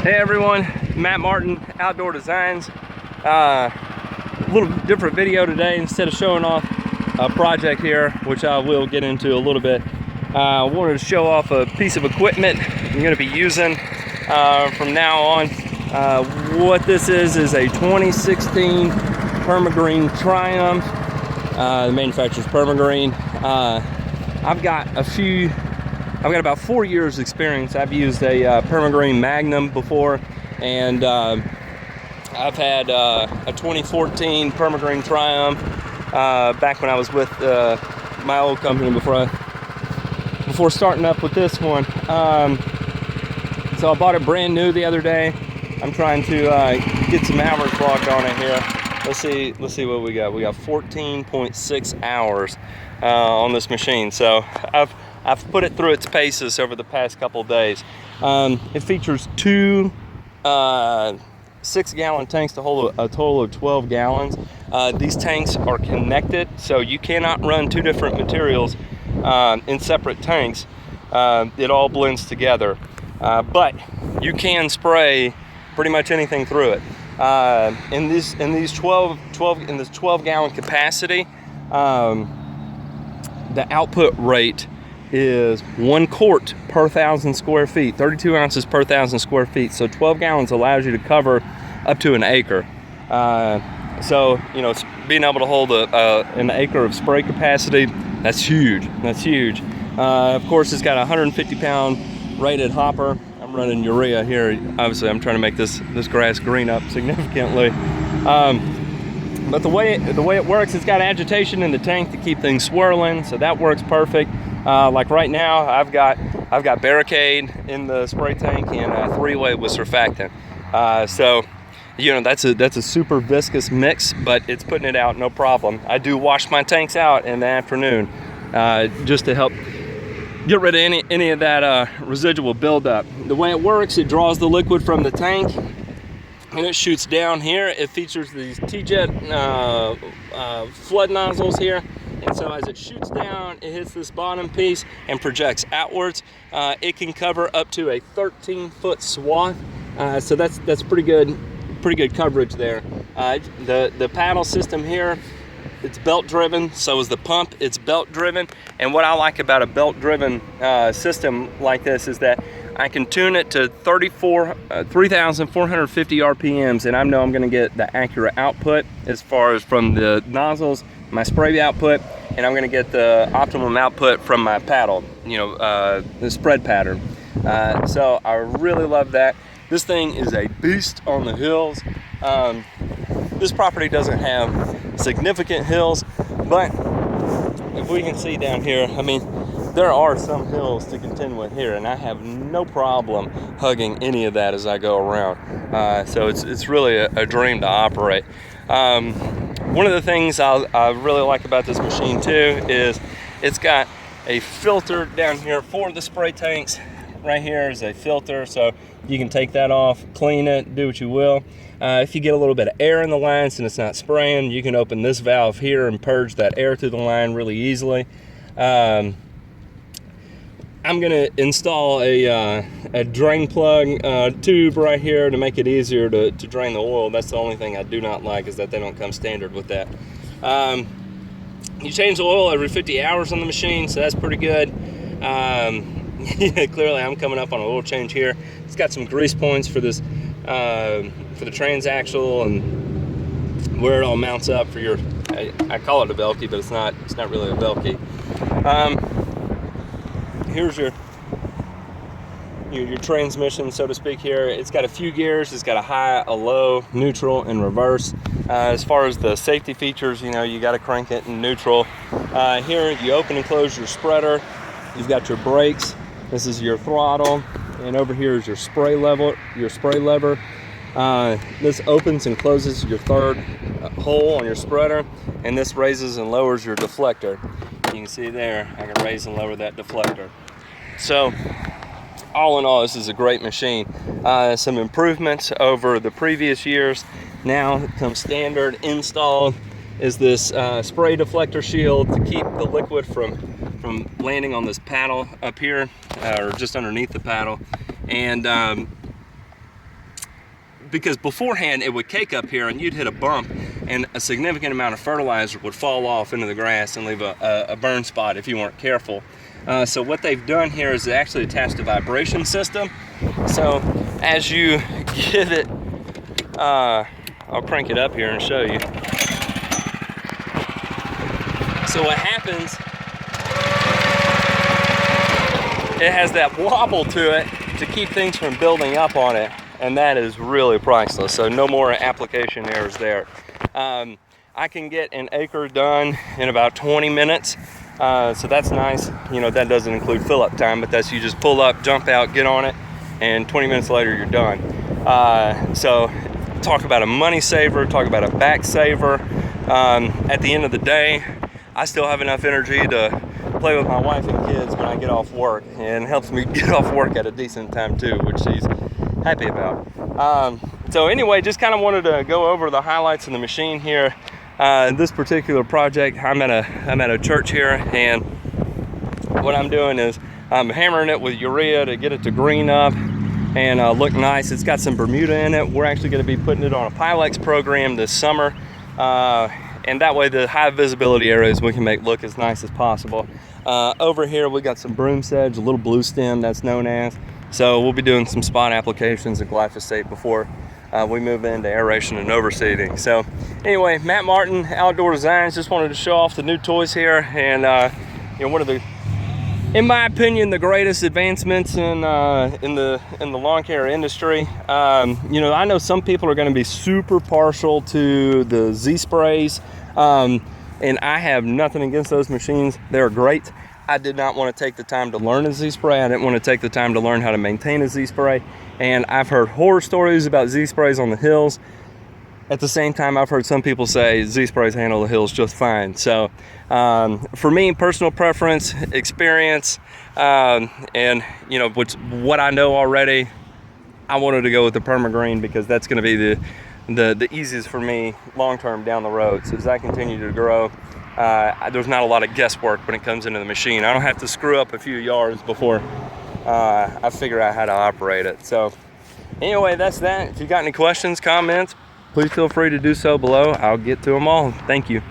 Hey everyone, Matt Martin, Outdoor Designs. A little different video today. Instead of showing off a project here, which I will get into a little bit, I wanted to show off a piece of equipment I'm going to be using from now on. What this is a 2016 Permagreen Triumph. The manufacturer's Permagreen. I've got about 4 years experience. I've used a Permagreen Magnum before, and I've had a 2014 Permagreen Triumph back when I was with my old company before starting up with this one. So I bought it brand new the other day. I'm trying to get some hours logged on it here. Let's see what we got. We got 14.6 hours on this machine. So I've put it through its paces over the past couple days. It features two 6-gallon tanks to hold a total of 12 gallons. These tanks are connected, so you cannot run two different materials in separate tanks. It all blends together, but you can spray pretty much anything through it. In this 12-gallon capacity, the output rate is 1 quart per 1,000 square feet, 32 ounces per 1,000 square feet. So 12 gallons allows you to cover up to an acre. So, you know, being able to hold an acre of spray capacity, that's huge. That's huge. Of course, it's got a 150-pound rated hopper. I'm running urea here. Obviously, I'm trying to make this grass green up significantly. But the way it works, it's got agitation in the tank to keep things swirling, so that works perfect. Like right now, I've got barricade in the spray tank and a 3-way with surfactant. So, you know, that's a super viscous mix, but it's putting it out no problem. I do wash my tanks out in the afternoon just to help get rid of any of that residual buildup. The way it works, it draws the liquid from the tank and it shoots down here. It features these T-jet flood nozzles here. And so as it shoots down, it hits this bottom piece and projects outwards. It can cover up to a 13-foot swath. So that's pretty good coverage there. The paddle system here, it's belt driven. So is the pump. It's belt driven. And what I like about a belt driven system like this is that I can tune it to 3,450 RPMs, and I know I'm going to get the accurate output as far as from the nozzles, my spray output, and I'm going to get the optimum output from my paddle, you know, the spread pattern. So I really love that. This thing is a beast on the hills. This property doesn't have significant hills, but if we can see down here, I mean, there are some hills to contend with here, and I have no problem hugging any of that as I go around. So it's really a dream to operate. One of the things I really like about this machine too is it's got a filter down here for the spray tanks. Right here is a filter, so you can take that off, clean it, do what you will. If you get a little bit of air in the lines and it's not spraying, you can open this valve here and purge that air through the line really easily. I'm gonna install a drain plug tube right here to make it easier to drain the oil. That's the only thing I do not like, is that they don't come standard with that. You change the oil every 50 hours on the machine, so that's pretty good. Clearly I'm coming up on a oil change here. It's got some grease points for this for the transaxle and where it all mounts up for your, I call it a Velke, but it's not really a Velke. Here's your transmission, so to speak here. It's got a few gears. It's got a high, a low, neutral, and reverse. As far as the safety features, you know, you got to crank it in neutral. Here, you open and close your spreader. You've got your brakes. This is your throttle. And over here is your spray lever. This opens and closes your third hole on your spreader. And this raises and lowers your deflector. You can see there, I can raise and lower that deflector. So, all in all, this is a great machine. Some improvements over the previous years. Now comes standard installed is this spray deflector shield to keep the liquid from landing on this paddle up here, or just underneath the paddle. And because beforehand it would cake up here and you'd hit a bump and a significant amount of fertilizer would fall off into the grass and leave a burn spot if you weren't careful. So what they've done here is they actually attached a vibration system. So as you give it, I'll crank it up here and show you. So what happens, it has that wobble to it to keep things from building up on it, and that is really priceless. So no more application errors there. I can get an acre done in about 20 minutes. So that's nice. You know, that doesn't include fill up time, but that's you just pull up, jump out, get on it, and 20 minutes later you're done. So talk about a money saver, talk about a back saver. At the end of the day, I still have enough energy to play with my wife and kids when I get off work, and it helps me get off work at a decent time too, which she's happy about. So anyway, just kind of wanted to go over the highlights of the machine here. This particular project, I'm at a church here, and what I'm doing is I'm hammering it with urea to get it to green up and look nice. It's got some Bermuda in it. We're actually going to be putting it on a Pilex program this summer, and that way the high visibility areas we can make look as nice as possible. Over here we got some broom sedge, a little blue stem that's known as. So we'll be doing some spot applications of glyphosate before we move into aeration and overseeding. So anyway, Matt Martin, Outdoor Designs, just wanted to show off the new toys here, and you know, one of the, in my opinion, the greatest advancements in the lawn care industry. You know, I know some people are going to be super partial to the Z sprays, and I have nothing against those machines. They're great. I did not want to take the time to learn a Z spray. I didn't want to take the time to learn how to maintain a Z spray. And I've heard horror stories about Z sprays on the hills. At the same time, I've heard some people say Z sprays handle the hills just fine. So for me, personal preference, experience, and you know, what I know already, I wanted to go with the Permagreen because that's going to be the easiest for me long-term down the road. So as I continue to grow, there's not a lot of guesswork when it comes into the machine. I don't have to screw up a few yards before I figure out how to operate it. So anyway, that's that. If you got any questions, comments, please feel free to do so below. I'll get to them all. Thank you.